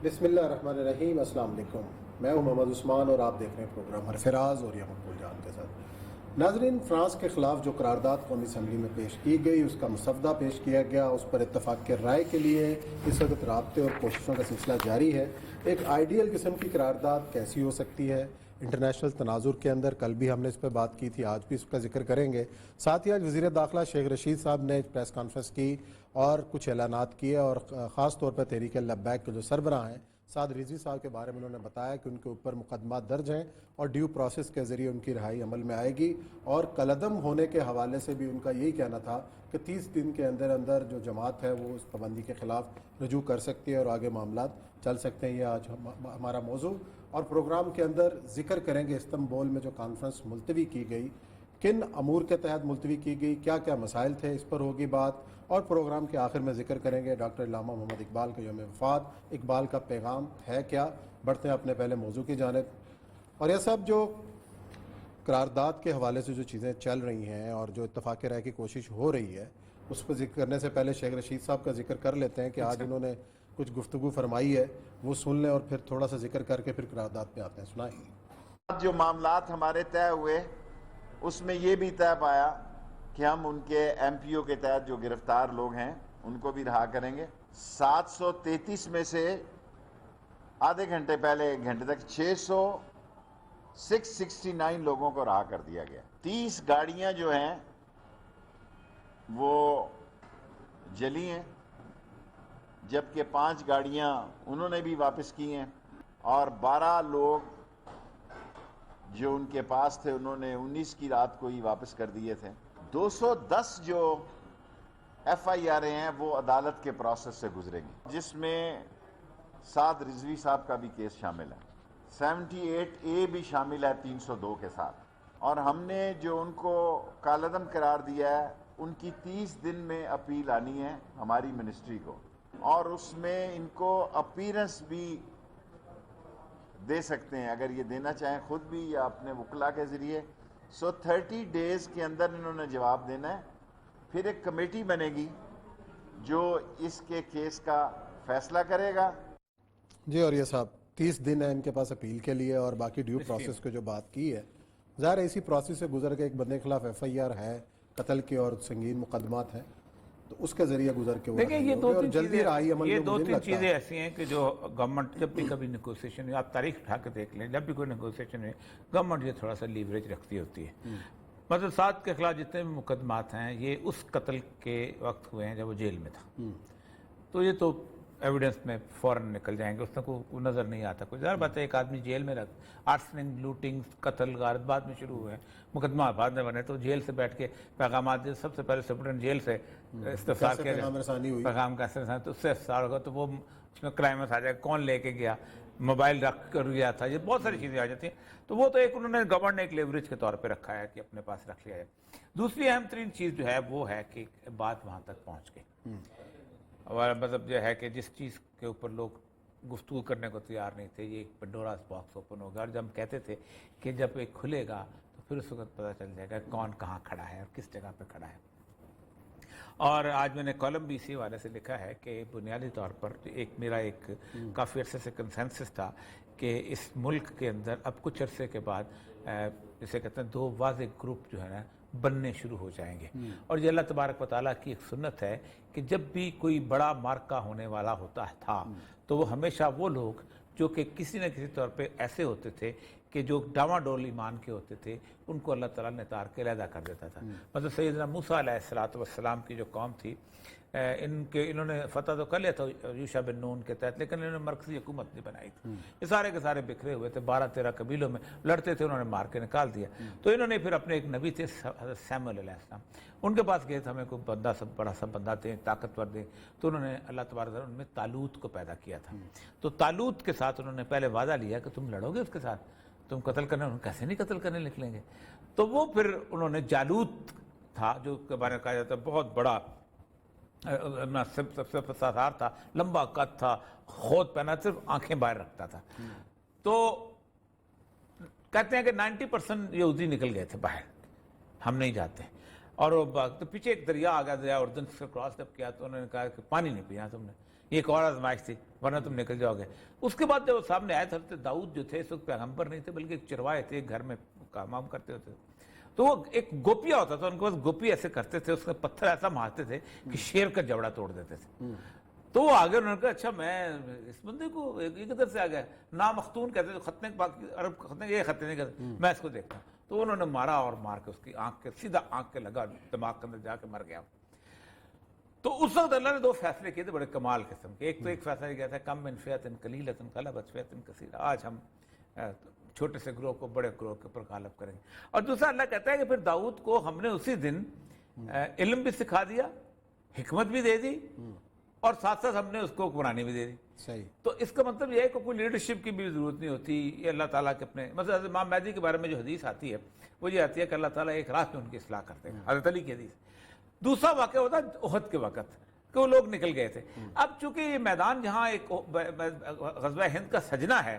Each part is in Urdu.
بسم اللہ الرحمن الرحیم۔ السلام علیکم، میں ہوں محمد عثمان اور آپ دیکھ رہے ہیں پروگرام حرفراز اور یہ مقبول جان کے ساتھ۔ ناظرین، فرانس کے خلاف جو قرارداد قومی اسمبلی میں پیش کی گئی، اس کا مسودہ پیش کیا گیا، اس پر اتفاق کے رائے کے لیے اس وقت رابطے اور کوششوں کا سلسلہ جاری ہے۔ ایک آئیڈیل قسم کی قرارداد کیسی ہو سکتی ہے انٹرنیشنل تناظر کے اندر؟ کل بھی ہم نے اس پہ بات کی تھی، آج بھی اس کا ذکر کریں گے۔ ساتھ ہی آج وزیر داخلہ شیخ رشید صاحب نے پریس کانفرنس کی اور کچھ اعلانات کیے، اور خاص طور پر تحریک لبیک کے جو سربراہ ہیں سعد رضوی صاحب کے بارے میں انہوں نے بتایا کہ ان کے اوپر مقدمات درج ہیں اور ڈیو پروسیس کے ذریعے ان کی رہائی عمل میں آئے گی۔ اور کالعدم ہونے کے حوالے سے بھی ان کا یہی کہنا تھا کہ 30 دن کے اندر اندر جو جماعت ہے وہ اس پابندی کے خلاف رجوع کر سکتی ہے اور آگے معاملات چل سکتے ہیں۔ یہ آج ہمارا موضوع، اور پروگرام کے اندر ذکر کریں گے استنبول میں جو کانفرنس ملتوی کی گئی، کن امور کے تحت ملتوی کی گئی، کیا کیا مسائل تھے، اس پر ہوگی بات۔ اور پروگرام کے آخر میں ذکر کریں گے ڈاکٹر علامہ محمد اقبال کے یوم وفات، اقبال کا پیغام ہے کیا۔ بڑھتے ہیں اپنے پہلے موضوع کی جانب۔ اور یہ سب جو قرارداد کے حوالے سے جو چیزیں چل رہی ہیں اور جو اتفاق رائے کی کوشش ہو رہی ہے، اس پر ذکر کرنے سے پہلے شیخ رشید صاحب کا ذکر کر لیتے ہیں کہ آج انہوں نے کچھ گفتگو فرمائی ہے، وہ سن لیں اور پھر تھوڑا سا ذکر کر کے پھر قرارداد پہ آتے ہیں۔ سنائیں۔ جو معاملات ہمارے طے ہوئے اس میں یہ بھی طے پایا کہ ہم ان کے ایم پی او کے تحت جو گرفتار لوگ ہیں ان کو بھی رہا کریں گے۔ 733 میں سے آدھے گھنٹے پہلے، ایک گھنٹے تک 669 لوگوں کو رہا کر دیا گیا۔ 30 گاڑیاں جو ہیں وہ جلی ہیں، جبکہ 5 گاڑیاں انہوں نے بھی واپس کی ہیں، اور 12 لوگ جو ان کے پاس تھے انہوں نے 19 کی رات کو ہی واپس کر دیے تھے۔ 210 جو ایف آئی آر ہیں وہ عدالت کے پروسیس سے گزریں گی، جس میں سعد رضوی صاحب کا بھی کیس شامل ہے، 78A بھی شامل ہے 302 کے ساتھ۔ اور ہم نے جو ان کو کالعدم قرار دیا ہے ان کی 30 دن میں اپیل آنی ہے ہماری منسٹری کو، اور اس میں ان کو اپیرنس بھی دے سکتے ہیں اگر یہ دینا چاہیں خود بھی یا اپنے وکلا کے ذریعے۔ 30 ڈیز کے اندر انہوں نے جواب دینا ہے، پھر ایک کمیٹی بنے گی جو اس کے کیس کا فیصلہ کرے گا۔ جی، اور یہ صاحب 30 دن ہے ان کے پاس اپیل کے لیے، اور باقی ڈیو پروسیس کو جو بات کی ہے، ظاہر ہے اسی پروسیس سے گزر کے ایک بندے کے خلاف ایف آئی آر ہے، قتل کے اور سنگین مقدمات ہیں، تو اس کے ذریعے گزر کے وہ دیکھیں یہ دو تین چیزیں چیزیں ایسی ہیں کہ جو گورنمنٹ جب بھی کبھی نیگوسیشن ہوئی، آپ تاریخ اٹھا کے دیکھ لیں، جب بھی کوئی نیگوسیشن ہوئی گورنمنٹ یہ تھوڑا سا لیوریج رکھتی ہوتی ہے۔ مطلب سعد کے خلاف جتنے بھی مقدمات ہیں یہ اس قتل کے وقت ہوئے ہیں جب وہ جیل میں تھا، تو یہ تو ایویڈنس میں فوراً نکل جائیں گے، اس میں کوئی نظر نہیں آتا کوئی۔ ظاہر بات ہے ایک آدمی جیل میں رکھ، آرسننگ، لوٹنگ، قتل، غارت بعد میں شروع ہوئے ہیں، مقدمہ بعد میں بنے، تو جیل سے بیٹھ کے پیغامات سب سے پہلے سپرنٹینڈنٹ جیل سے استفسار کیا جائے، پیغام کیسے رسانی، تو اس سے استفسار ہوگا تو وہ اس میں کرائمس آ جائے گا، کون لے کے گیا، موبائل رکھ کر گیا تھا، یہ بہت ساری چیزیں آ جاتی ہیں۔ تو وہ تو ایک انہوں نے گورنمنٹ نے ایک لیوریج کے طور پہ رکھا ہے کہ اپنے پاس رکھ لیا جائے۔ دوسری اہم ترین چیز جو ہے وہ ہے کہ بات وہاں تک پہنچ گئی، اور مطلب یہ ہے کہ جس چیز کے اوپر لوگ گفتگو کرنے کو تیار نہیں تھے، یہ ایک پنڈوراز باکس اوپن ہوگا، اور جب ہم کہتے تھے کہ جب ایک کھلے گا تو پھر اس وقت پتہ چل جائے گا کون کہاں کھڑا ہے اور کس جگہ پہ کھڑا ہے۔ اور آج میں نے کالم بھی اسی حوالے سے لکھا ہے کہ بنیادی طور پر میرا ایک کافی عرصے سے کنسنسس تھا کہ اس ملک کے اندر اب کچھ عرصے کے بعد جسے کہتے ہیں 2 واضح گروپ جو ہے نا بننے شروع ہو جائیں گے، اور یہ اللہ تبارک و تعالیٰ کی ایک سنت ہے کہ جب بھی کوئی بڑا معرکہ ہونے والا ہوتا تھا تو وہ ہمیشہ وہ لوگ جو کہ کسی نہ کسی طور پہ ایسے ہوتے تھے کہ جو ڈاواڈول ایمان کے ہوتے تھے ان کو اللہ تعالیٰ نے تار کے علیحدہ کر دیتا تھا۔ مطلب سیدنا موسیٰ علیہ السلام کی جو قوم تھی، انہوں نے فتح تو کر لیا تھا یوشع بن نون کے تحت، لیکن انہوں نے مرکزی حکومت نہیں بنائی تھی، یہ سارے کے سارے بکھرے ہوئے تھے، 12-13 قبیلوں میں لڑتے تھے، انہوں نے مار کے نکال دیا۔ تو انہوں نے پھر اپنے ایک نبی تھے حضرت سیموئیل علیہ السلام، ان کے پاس گئے تھے، ہمیں کوئی بندہ سب بڑا سا بندہ دیں، طاقتور دیں، تو انہوں نے اللہ تبارک تعالیٰ ان میں طالوت کو پیدا کیا تھا۔ تو طالوت کے ساتھ انہوں نے پہلے وعدہ لیا کہ تم لڑو گے اس کے ساتھ، تم قتل کرنے، انہوں نے کیسے نہیں قتل کرنے نکلیں گے۔ تو وہ پھر انہوں نے جالوت تھا جو کے بارے میں کہا جاتا ہے بہت بڑا سب سے فسادار تھا، لمبا قد تھا، خود پہنا، صرف آنکھیں باہر رکھتا تھا۔ تو کہتے ہیں کہ 90% یہودی نکل گئے تھے باہر، ہم نہیں جاتے، اور وہ تو پیچھے ایک دریا آ گیا, دریا اردن سے کراس جب کیا تو انہوں نے کہا کہ پانی نہیں پینا تم نے, یہ ایک اور آزمائش تھی ورنہ تم نکل جاؤ گے. اس کے بعد جب وہ سامنے آئے تھے, حضرت داؤد جو تھے اس وقت پیغمبر نہیں تھے بلکہ ایک چروائے تھے, ایک گھر میں کام وام کرتے ہوتے, تو وہ ایک گوپیا ہوتا تھا ان کے پاس, گوپی ایسے کرتے تھے, اس کا پتھر ایسا مارتے تھے کہ شیر کا جبڑا توڑ دیتے تھے. تو وہ آگے انہوں نے کہا اچھا میں اس بندے کو یہ کدھر سے آ گیا, نامختون کہتے تھے, ختنے عرب ختنے, یہ ختنے نہیں کہتے, میں اس کو دیکھتا ہوں. تو انہوں نے مارا اور مار کے اس کی آنکھ کے سیدھا آنکھ کے لگا, دماغ کے اندر جا کے مر گیا. تو اس وقت اللہ نے دو فیصلے کیے تھے بڑے کمال قسم کے. ایک تو ایک فیصلہ یہ کیا تھا, کم من فئۃ قلیلۃ غلبت فئۃ کثیرۃ, آج ہم چھوٹے سے گروہ کو بڑے گروہ کے اوپر غالب کریں گے. اور دوسرا اللہ کہتا ہے کہ پھر داؤد کو ہم نے اسی دن علم بھی سکھا دیا, حکمت بھی دے دی, اور ساتھ ساتھ ہم نے اس کو حکمرانی بھی دے دی. صحیح. تو اس کا مطلب یہ ہے کہ کوئی لیڈرشپ کی بھی ضرورت نہیں ہوتی. یہ اللہ تعالیٰ کے اپنے, مثلا حضرت امام مہدی کے بارے میں جو حدیث آتی ہے وہ یہ آتی ہے کہ اللہ تعالیٰ ایک رات میں ان کی اصلاح کرتے ہیں, حضرت علی کی حدیث. دوسرا واقعہ ہوتا ہے احد کے وقت کہ وہ لوگ نکل گئے تھے. اب چونکہ یہ میدان جہاں ایک غزوہ ہند کا سجنا ہے,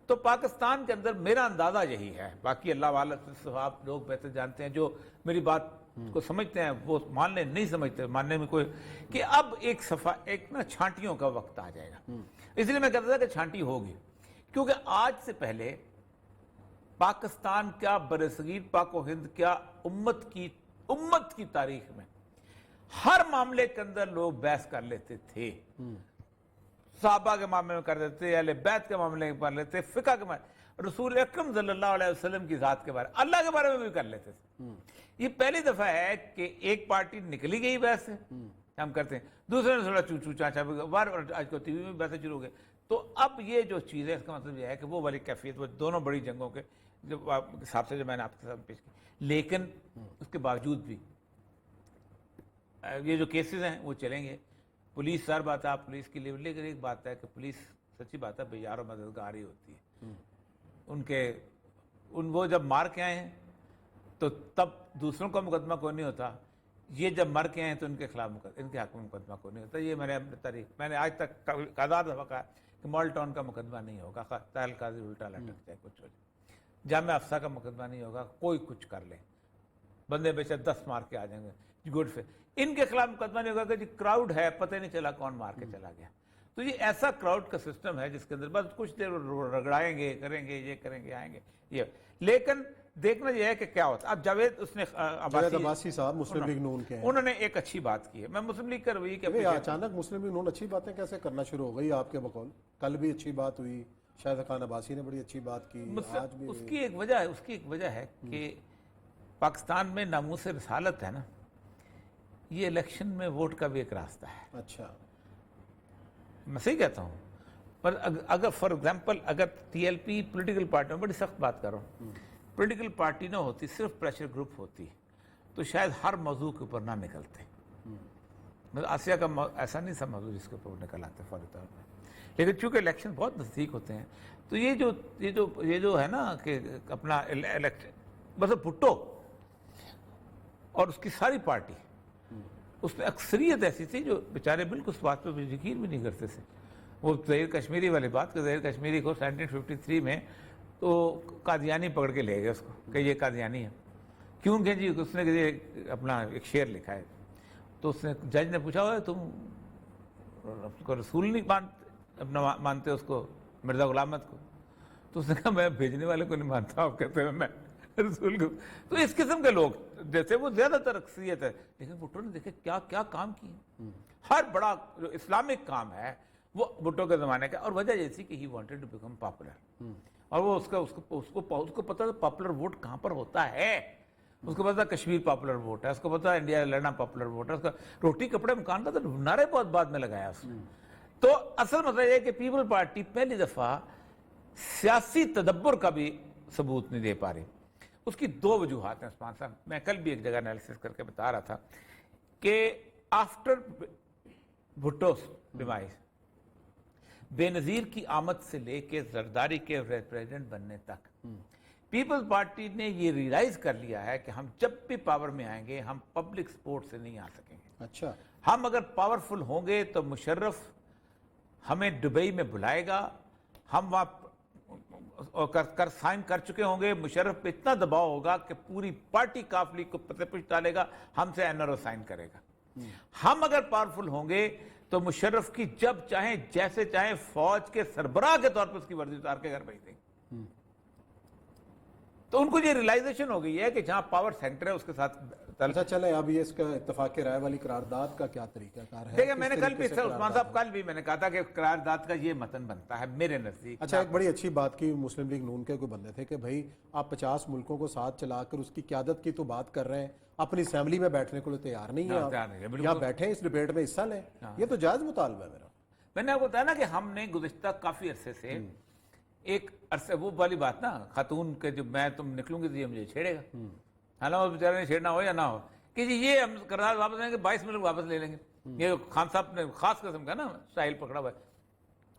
تو پاکستان کے اندر میرا اندازہ یہی ہے, باقی اللہ والا صاحب لوگ بہتر جانتے ہیں, جو میری بات کو سمجھتے ہیں وہ مان لیں, نہیں سمجھتے ماننے میں کوئی, کہ اب ایک نا چھانٹیوں کا وقت آ جائے گا. اس لیے میں کہتا تھا کہ چھانٹی ہوگی, کیونکہ آج سے پہلے پاکستان کیا, برصغیر پاک و ہند کیا, امت کی تاریخ میں ہر معاملے کے اندر لوگ بحث کر لیتے تھے. صحابہ کے معاملے میں کر لیتے تھے, اہل بیت کے معاملے میں کر لیتے تھے, فقہ کے معاملے, رسول اکرم صلی اللہ علیہ وسلم کی ذات کے بارے, اللہ کے بارے میں بھی کر لیتے تھے. یہ پہلی دفعہ ہے کہ ایک پارٹی نکلی گئی بحث سے, ہم کرتے ہیں, دوسرے نے تھوڑا چو چاچا, آج کو ٹی وی میں بحثیں شروع ہو گئے. تو اب یہ جو چیز ہے اس کا مطلب یہ ہے کہ وہ والی کیفیت, وہ دونوں بڑی جنگوں کے حساب سے جو میں نے آپ کے ساتھ پیش کی, لیکن اس کے باوجود بھی یہ جو کیسز ہیں وہ چلیں گے. پولیس سر بات ہے, آپ پولیس کی لیے, لیکن ایک بات ہے کہ پولیس سچی بات ہے بے یار و مددگار ہی ہوتی ہے. وہ جب مار کے آئے ہیں تو تب دوسروں کا مقدمہ کوئی نہیں ہوتا, یہ جب مر کے آئے ہیں تو ان کے خلاف ان کے حق میں مقدمہ کوئی نہیں ہوتا. یہ میں نے آج تک آزاد دفعہ کہا کہ مال ٹاؤن کا مقدمہ نہیں ہوگا, تحل قاضی الٹا لٹک جائے, کچھ ہو جائے, جامعہ افسہ کا مقدمہ نہیں ہوگا, کوئی کچھ کر لے, بندے بے شک 10 مار کے آ جائیں گے, گڈ سے ان کے خلاف مقدمہ نہیں ہوگا کہ جی کراؤڈ ہے, پتہ نہیں چلا کون مار کے چلا گیا. تو یہ ایسا کراؤڈ کا سسٹم ہے جس کے اندر بس کچھ دیر رگڑائیں گے, کریں گے, یہ کریں گے, آئیں گے یہ. لیکن دیکھنا یہ ہے کہ کیا ہوتا ہے. اب جاوید عباسی صاحب مسلم لیگ نون کے ہیں, انہوں نے ایک اچھی بات کی ہے. میں مسلم لیگ کا رویے کہ اچانک مسلم لیگ نون اچھی باتیں کیسے کرنا شروع ہو گئی آپ کے بقول؟ کل بھی اچھی بات ہوئی, شاہد خان عباسی نے بڑی اچھی بات کی, آج بھی. اس کی ایک وجہ ہے کہ پاکستان میں ناموس رسالت ہے نا, یہ الیکشن میں ووٹ کا بھی ایک راستہ ہے. اچھا, میں صحیح کہتا ہوں. پر اگر فار ایگزامپل اگر T L P political party, میں بڑی سخت بات کر رہا ہوں, پولیٹیکل پارٹی نہ ہوتی, صرف پریشر گروپ ہوتی, تو شاید ہر موضوع کے اوپر نہ نکلتے. آسیہ کا ایسا نہیں تھا موضوع جس کے اوپر وہ نکل آتے فوری طور پر, لیکن چونکہ الیکشن بہت نزدیک ہوتے ہیں, تو یہ جو ہے نا کہ اپنا الیکشن بس بھٹو اور اس کی ساری پارٹی, اس میں اکثریت ایسی تھی جو بیچارے بالکل اس بات پہ یقین بھی نہیں کرتے تھے. وہ ظہیر کشمیری والی بات کہ ظہیر کشمیری کو 1953 میں تو قادیانی پکڑ کے لے گئے اس کو کہ یہ قادیانی ہے. کیوں کہ جی اس نے اپنا ایک شعر لکھا ہے, تو اس نے جج نے پوچھا ہوا تم کو رسول نہیں مانتے اس کو, مرزا غلام احمد کو؟ تو اس نے کہا میں بھیجنے والے کو نہیں مانتا, آپ کہتے ہیں میں رسول کو. تو اس قسم کے لوگ جیسے وہ زیادہ تر اکثریت ہے. لیکن بھٹو نے دیکھے کیا کام کیے, ہر بڑا جو اسلامک کام ہے وہ بھٹو کے زمانے کا. اور وجہ یہ تھی کہ he wanted to become popular, اور وہ اس کو پتا تھا پاپولر ووٹ کہاں پر ہوتا ہے. اس کو پتا کشمیر پاپولر ووٹ ہے, اس کو پتا انڈیا لڑنا پاپولر ووٹ ہے, اس کا روٹی کپڑے مکان کا تو نعرے بہت بعد میں لگایا اس نے. تو اصل مسئلہ یہ ہے کہ پیپل پارٹی پہلی دفعہ سیاسی تدبر کا بھی ثبوت نہیں دے پا رہی. اس کی 2 وجوہات ہیں عثمان صاحب. میں کل بھی ایک جگہ انالیسس کر کے بتا رہا تھا کہ آفٹر بھٹو ڈیمائز, بے نظیر کی آمد سے لے کے زرداری کے پریزیڈنٹ بننے تک پیپلز پارٹی نے یہ ریلائز کر لیا ہے کہ ہم جب بھی پاور میں آئیں گے ہم پبلک سپورٹ سے نہیں آ سکیں گے. اچھا, ہم اگر پاورفل ہوں گے تو مشرف ہمیں دبئی میں بلائے گا, ہم وہاں اور کر سائن کر چکے ہوں گے. مشرف پہ اتنا دباؤ ہوگا کہ پوری پارٹی کافلی کو پتے پش ڈالے گا, ہم سے NRO سائن کرے گا. ہم اگر پاورفل ہوں گے تو مشرف کی جب چاہیں جیسے چاہیں فوج کے سربراہ کے طور پر اس کی وردی اتار کے گھر بھیج دیں. تو ان کو یہ ریلائزیشن ہو گئی ہے کہ جہاں پاور سینٹر ہے اس کے ساتھ. اچھا چلیں اب یہ اس کا اتفاق رائے والی قرارداد کا کیا طریقہ کار ہے؟ دیکھیں میں نے کل بھی عثمان صاحب کل بھی میں نے کہا تھا کہ قرارداد کا یہ متن بنتا ہے میرے نزدیک. اچھا ایک بڑی اچھی بات کی مسلم لیگ نون کے کوئی بندے تھے کہ بھائی آپ 50 ملکوں کو ساتھ چلا کر اس کی قیادت کی تو بات کر رہے ہیں, اپنی اسمبلی میں بیٹھنے کو تیار نہیں ہیں, یہاں بیٹھیں اس ڈیبیٹ میں حصہ لیں, یہ تو جائز مطالبہ ہے میرا. میں نے آپ کو بتایا نا کہ ہم نے گزشتہ کافی عرصے سے ایک عرصے وہ والی بات نا خاتون کے جو میں تم نکلوں گی تو یہ مجھے چھیڑے گا, حالانکہ بیچارے نے چھیڑنا ہو یا نہ ہو, کہ جی یہ ہم قرارداد واپس لیں گے 22 منٹ واپس لے لیں گے. یہ خان صاحب نے خاص قسم کا نا ساحل پکڑا ہوا ہے.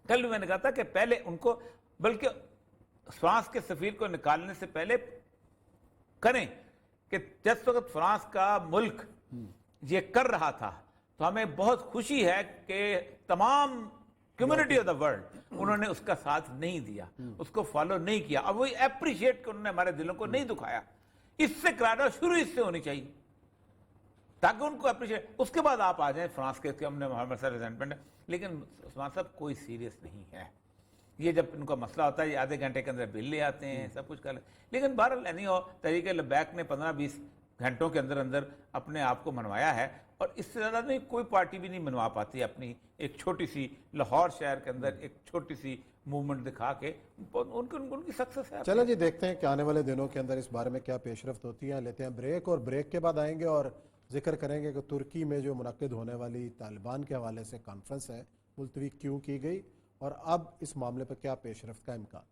کل بھی میں نے کہا تھا کہ پہلے ان کو بلکہ فرانس کے سفیر کو نکالنے سے پہلے کریں کہ جس وقت فرانس کا ملک یہ کر رہا تھا تو ہمیں بہت خوشی ہے کہ تمام کمیونٹی آف دا ورلڈ انہوں نے اس کا ساتھ نہیں دیا, اس کو فالو نہیں کیا. اب وہی اپریشیٹ کہ انہوں نے ہمارے دلوں کو نہیں دکھایا. اس سے قرارداد شروع اس سے ہونی چاہیے تاکہ ان کو اپریشیٹ. اس کے بعد آپ آ جائیں فرانس کے ہم نے ہمارے ساتھ ریزنٹمنٹ ہے. لیکن عثمان صاحب کوئی سیریس نہیں ہے. یہ جب ان کا مسئلہ ہوتا ہے یہ آدھے گھنٹے کے اندر بل لے آتے ہیں, سب کچھ کر لیں. لیکن بہرحال نہیں ہو تحریک لبیک نے 15-20 گھنٹوں کے اندر اندر اپنے آپ کو منوایا ہے, اور اس سے زیادہ نہیں کوئی پارٹی بھی نہیں منوا پاتی اپنی ایک چھوٹی سی لاہور شہر کے اندر ایک چھوٹی سی موومنٹ دکھا کے. ان کی سکسس ہے. چلیں جی دیکھتے ہیں کہ آنے والے دنوں کے اندر اس بارے میں کیا پیش رفت ہوتی ہے. لیتے ہیں بریک, اور بریک کے بعد آئیں گے اور ذکر کریں گے کہ ترکی میں جو منعقد ہونے والی طالبان کے حوالے سے کانفرنس ہے ملتوی کیوں کی گئی, اور اب اس معاملے پر کیا پیش رفت کا امکان.